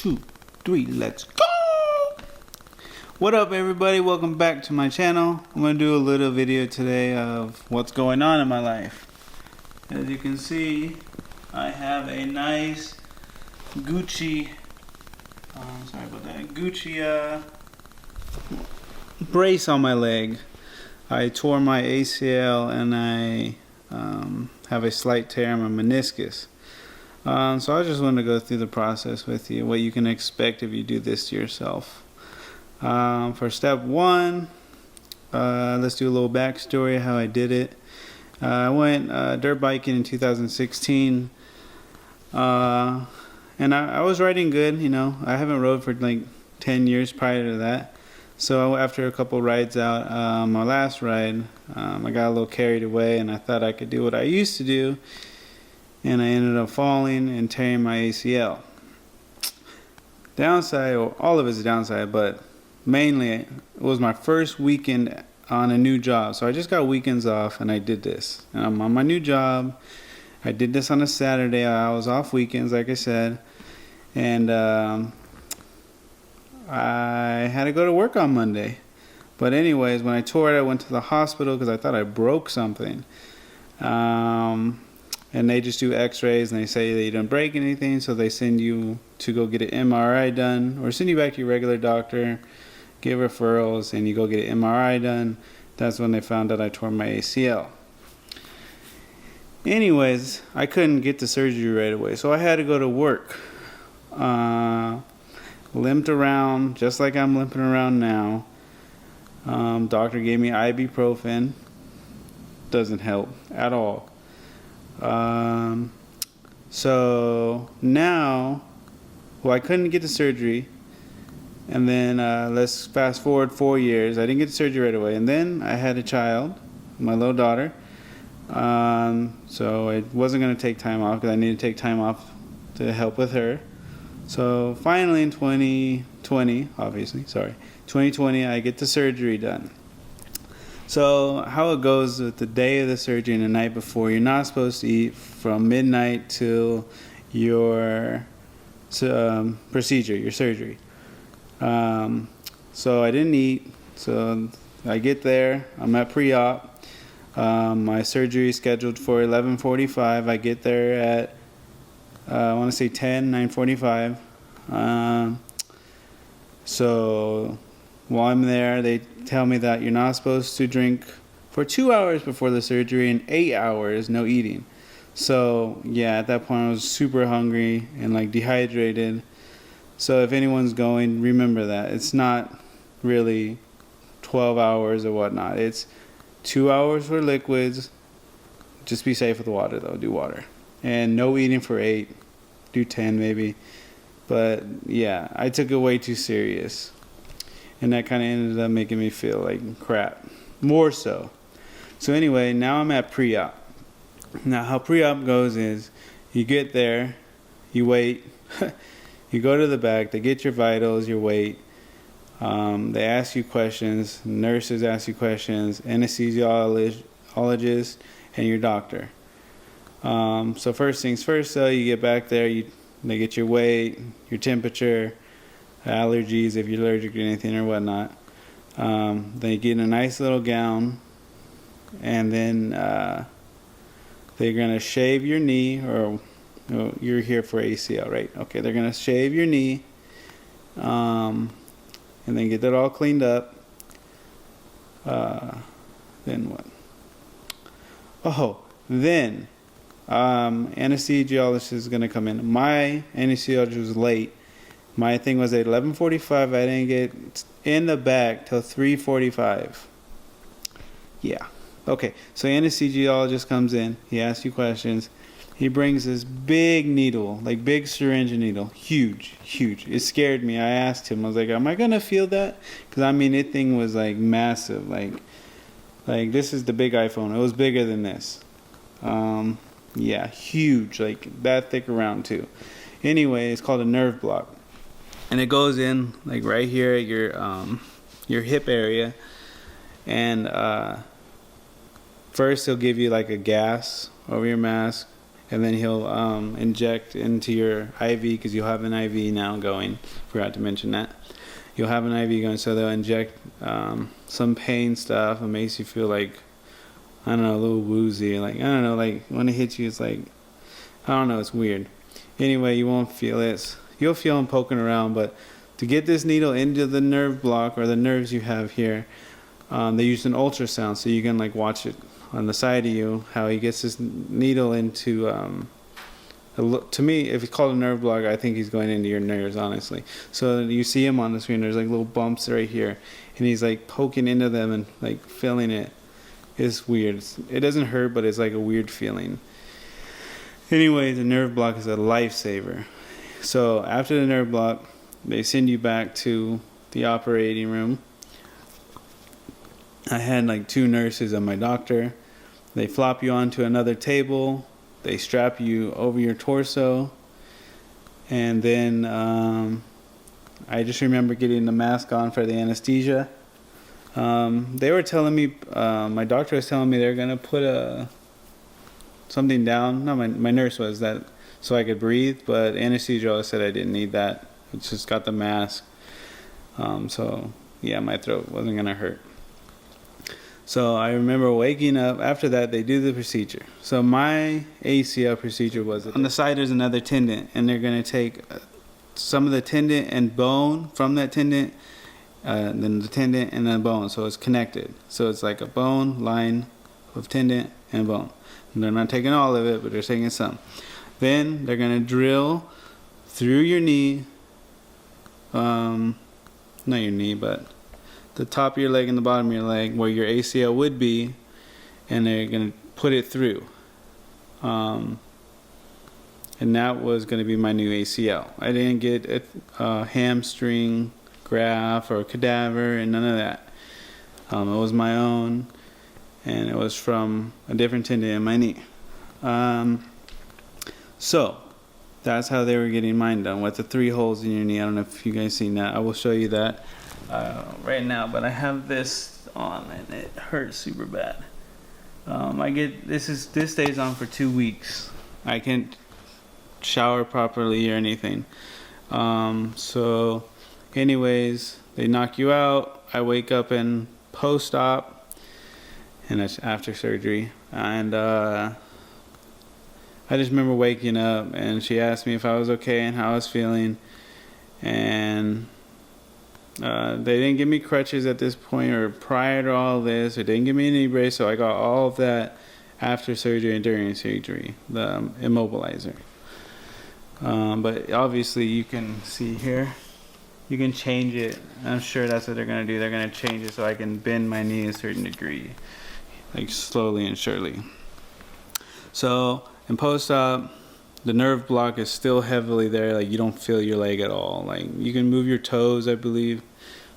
2, 3, let's go! What up, everybody? Welcome back to my channel. I'm going to do a little video today of what's going on in my life. As you can see, I have a nice Gucci brace on my leg. I tore my ACL and I have a slight tear in my meniscus. So I just wanted to go through the process with you, what you can expect if you do this to yourself. For step one, let's do a little backstory how I did it. I went dirt biking in 2016, and I was riding good. You know, I haven't rode for like 10 years prior to that. So after a couple rides out, my last ride, I got a little carried away and I thought I could do what I used to do, and I ended up falling and tearing my ACL. Downside, or all of it's a downside, but mainly it was my first weekend on a new job. So I just got weekends off and I did this. And I'm on my new job. I did this on a Saturday. I was off weekends, like I said. And I had to go to work on Monday. But anyways, when I tore it, I went to the hospital because I thought I broke something. And they just do x-rays and they say that you didn't break anything, so they send you to go get an MRI done or send you back to your regular doctor, give referrals, and you go get an MRI done. That's when they found out I tore my ACL. Anyways, I couldn't get the surgery right away, so I had to go to work. Limped around just like I'm limping around now. Doctor gave me ibuprofen. Doesn't help at all. So now, well, I couldn't get the surgery, and then let's fast forward 4 years. I didn't get the surgery right away, and then I had a child, my little daughter. So I wasn't going to take time off because I needed to take time off to help with her. So finally in 2020, I get the surgery done. So how it goes with the day of the surgery and the night before, you're not supposed to eat from midnight till your procedure, your surgery. So I didn't eat. So I get there. I'm at pre-op. My surgery is scheduled for 11:45. I get there at I want to say 9:45. So while I'm there, they tell me that you're not supposed to drink for 2 hours before the surgery and 8 hours, no eating. So yeah, at that point I was super hungry and like dehydrated. So if anyone's going, remember that. It's not really 12 hours or whatnot. It's 2 hours for liquids. Just be safe with the water though, do water. And no eating for 8, do 10 maybe. But yeah, I took it way too serious. And that kind of ended up making me feel like crap. More so. So anyway, now I'm at pre-op. Now how pre-op goes is, you get there, you wait, you go to the back, they get your vitals, your weight, they ask you questions, nurses ask you questions, anesthesiologist, and your doctor. So first things first though, you get back there, they get your weight, your temperature, allergies if you're allergic to anything or whatnot. They get in a nice little gown, and then they're gonna shave your knee, or you're here for ACL, right? Okay, they're gonna shave your knee, and then get that all cleaned up. Then what? Then anesthesiologist is gonna come in. My anesthesiologist was late. My thing was at 11:45. I didn't get in the back till 3:45. Yeah. Okay. So anesthesiologist comes in. He asks you questions. He brings this big needle, like big syringe needle, huge. It scared me. I asked him. I was like, "Am I gonna feel that?" Because I mean, it thing was like massive. Like this is the big iPhone. It was bigger than this. Yeah, huge, like that thick around too. Anyway, it's called a nerve block. And it goes in like right here at your hip area, and first he'll give you like a gas over your mask, and then he'll inject into your IV, because you'll have an IV now going. Forgot to mention that. You'll have an IV going, so they'll inject some pain stuff. It makes you feel like, I don't know, a little woozy. Like, I don't know, like when it hits you, it's like, I don't know, it's weird. Anyway, you won't feel it. You'll feel them poking around, but to get this needle into the nerve block or the nerves you have here, they use an ultrasound, so you can like watch it on the side of you, how he gets this needle into, to me, if it's called a nerve block, I think he's going into your nerves, honestly. So you see him on the screen, there's like little bumps right here, and he's like poking into them and like feeling it. It's weird. It doesn't hurt, but it's like a weird feeling. Anyway, the nerve block is a lifesaver. So after the nerve block, they send you back to the operating room. I had like 2 nurses and my doctor. They flop you onto another table. They strap you over your torso. And then I just remember getting the mask on for the anesthesia. They were telling me, my doctor was telling me they're going to put something down. No, my nurse was, that so I could breathe, but anesthesiologist said I didn't need that. It's just got the mask. So yeah, my throat wasn't going to hurt. So I remember waking up. After that, they do the procedure. So my ACL procedure was, on the side there's another tendon, and they're going to take some of the tendon and bone from that tendon, then the tendon and then bone, so it's connected. So it's like a bone line of tendon and bone. And they're not taking all of it, but they're taking some. Then they're going to drill through your knee, not your knee, but the top of your leg and the bottom of your leg, where your ACL would be, and they're going to put it through. And that was going to be my new ACL. I didn't get a hamstring graft or a cadaver and none of that. It was my own, and it was from a different tendon in my knee. So that's how they were getting mine done, with the 3 holes in your knee. I don't know if you guys seen that. I will show you that right now, but I have this on and it hurts super bad. This stays on for 2 weeks. I can't shower properly or anything. So anyways, they knock you out. I wake up in post-op, and that's after surgery. And I just remember waking up, and she asked me if I was okay and how I was feeling. And they didn't give me crutches at this point, or prior to all this, or didn't give me any brace. So I got all of that after surgery and during surgery, the immobilizer. But obviously you can see here, you can change it. I'm sure that's what they're going to do. They're going to change it so I can bend my knee a certain degree, like slowly and surely. So in post-op, the nerve block is still heavily there. Like, you don't feel your leg at all. Like, you can move your toes, I believe,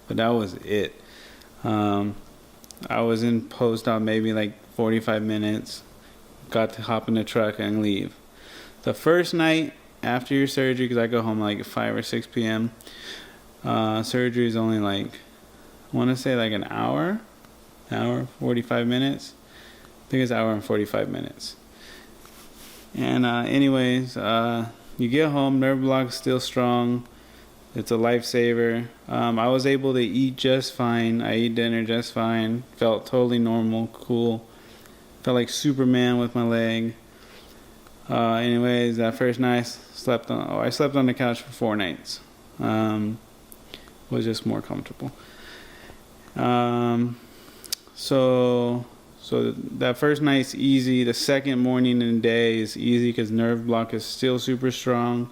but that was it. I was in post-op maybe like 45 minutes. Got to hop in the truck and leave. The first night after your surgery, because I go home like 5 or 6 p.m., surgery is only like, I want to say like an hour, 45 minutes. I think it's an hour and 45 minutes. And anyways, you get home, nerve block's still strong. It's a lifesaver. I was able to eat just fine. I ate dinner just fine. Felt totally normal, cool. Felt like Superman with my leg. Anyways, that first night I slept on the couch for 4 nights. Was just more comfortable. So that first night's easy. The second morning and day is easy because nerve block is still super strong.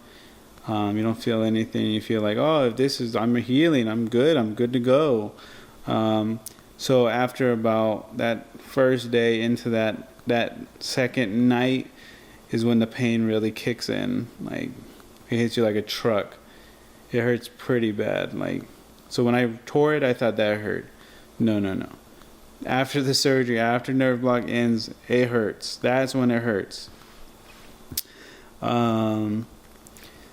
You don't feel anything. You feel like, oh, if I'm healing, I'm good to go. So after about that first day into that second night is when the pain really kicks in. Like, it hits you like a truck. It hurts pretty bad. Like, so when I tore it, I thought that hurt. No. After the surgery, after nerve block ends, it hurts. That's when it hurts.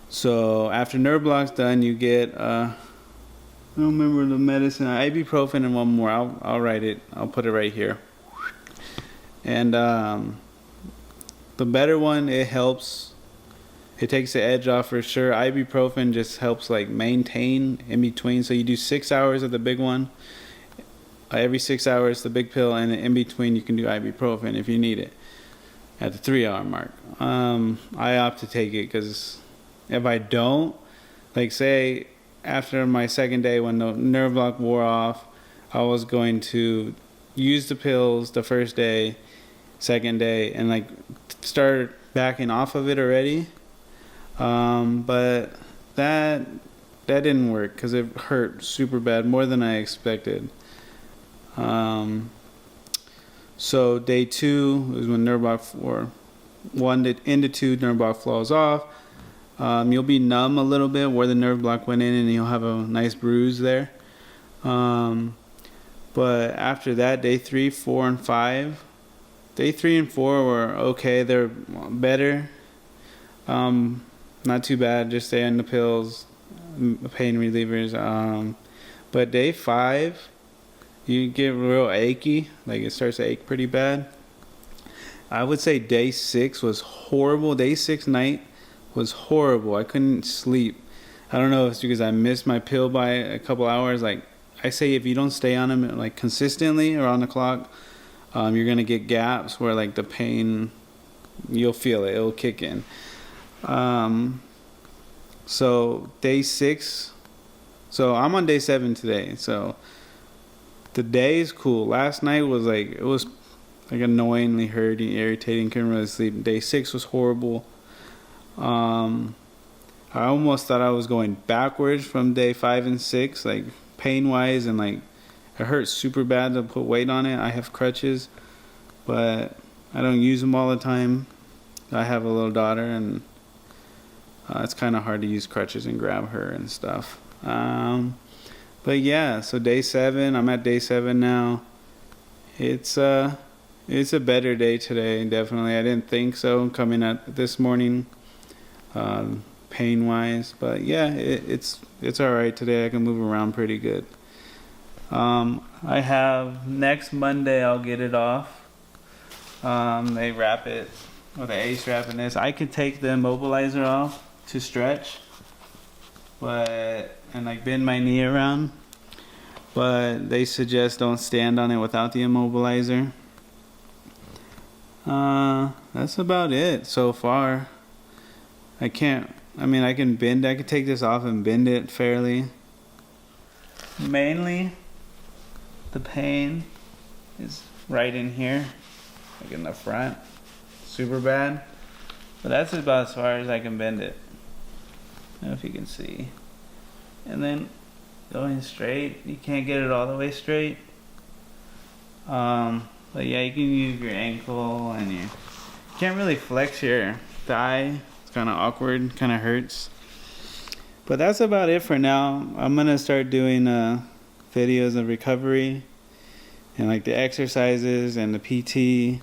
So after nerve block's done, you get I don't remember the medicine, ibuprofen, and one more. I'll write it. I'll put it right here. And the better one, it helps. It takes the edge off for sure. Ibuprofen just helps like maintain in between. So you do 6 hours of the big one. Every 6 hours, the big pill, and in between you can do ibuprofen if you need it at the 3 hour mark. I opt to take it because if I don't, like say after my second day when the nerve block wore off, I was going to use the pills the first day, second day, and like start backing off of it already. But that didn't work because it hurt super bad, more than I expected. So day 2 is when nerve block, or 1 into 2 nerve block falls off. You'll be numb a little bit where the nerve block went in, and you'll have a nice bruise there. But after that, day 3, 4, and 5, day 3 and 4 were okay. They're better. Not too bad. Just stay on the pills, pain relievers. But day 5, you get real achy. Like it starts to ache pretty bad. I would say day 6 was horrible. Day 6 night was horrible. I couldn't sleep. I don't know if it's because I missed my pill by a couple hours. Like I say, if you don't stay on them like consistently around the clock, you're gonna get gaps where like the pain, you'll feel it. It'll kick in. So day 6. So I'm on day 7 today. So the day is cool. Last night was like, it was like annoyingly hurting, irritating, couldn't really sleep. Day 6 was horrible. I almost thought I was going backwards from day 5 and 6, like pain wise, and like it hurts super bad to put weight on it. I have crutches, but I don't use them all the time. I have a little daughter, and it's kind of hard to use crutches and grab her and stuff. But yeah, so day 7, I'm at day 7 now. It's a better day today, definitely. I didn't think so coming at this morning, pain wise, but yeah, it's all right today. I can move around pretty good. I have next Monday, I'll get it off. They wrap it with an ace wrap in this. I could take the immobilizer off to stretch, and like bend my knee around, but they suggest don't stand on it without the immobilizer. That's about it so far. I can bend. I could take this off and bend it fairly. Mainly, the pain is right in here, like in the front, super bad. But that's about as far as I can bend it. I don't know if you can see. And then going straight, you can't get it all the way straight. But yeah, you can use your ankle, and you can't really flex your thigh. It's kind of awkward, kind of hurts. But that's about it for now. I'm gonna start doing videos of recovery and like the exercises and the PT.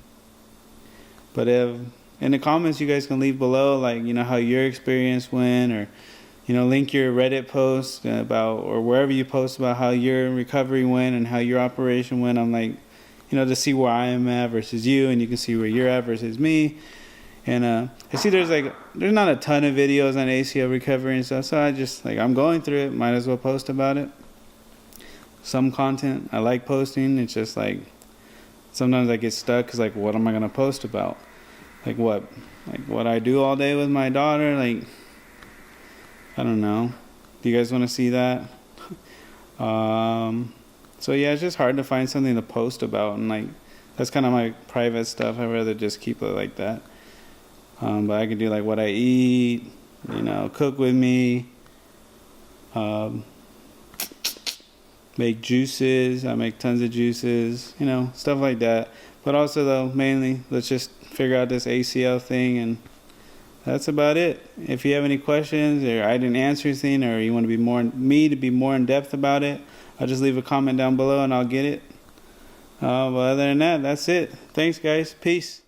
But in the comments, you guys can leave below, like, you know, how your experience went, or, you know, link your Reddit post about, or wherever you post about how your recovery went and how your operation went. I'm like, you know, to see where I am at versus you, and you can see where you're at versus me. And I see there's not a ton of videos on ACL recovery and stuff, so I just, like, I'm going through it, might as well post about it. Some content I like posting. It's just like sometimes I get stuck because, like, what am I gonna post about? Like what I do all day with my daughter. Like, I don't know. Do you guys want to see that? So yeah, it's just hard to find something to post about, and like that's kind of my private stuff. I'd rather just keep it like that. But I could do like what I eat, you know, cook with me, make juices. I make tons of juices, you know, stuff like that. But also, though, mainly, let's just figure out this ACL thing, and that's about it. If you have any questions, or I didn't answer anything, or you want to be more in depth about it, I'll just leave a comment down below and I'll get it. But other than that, that's it. Thanks, guys. Peace.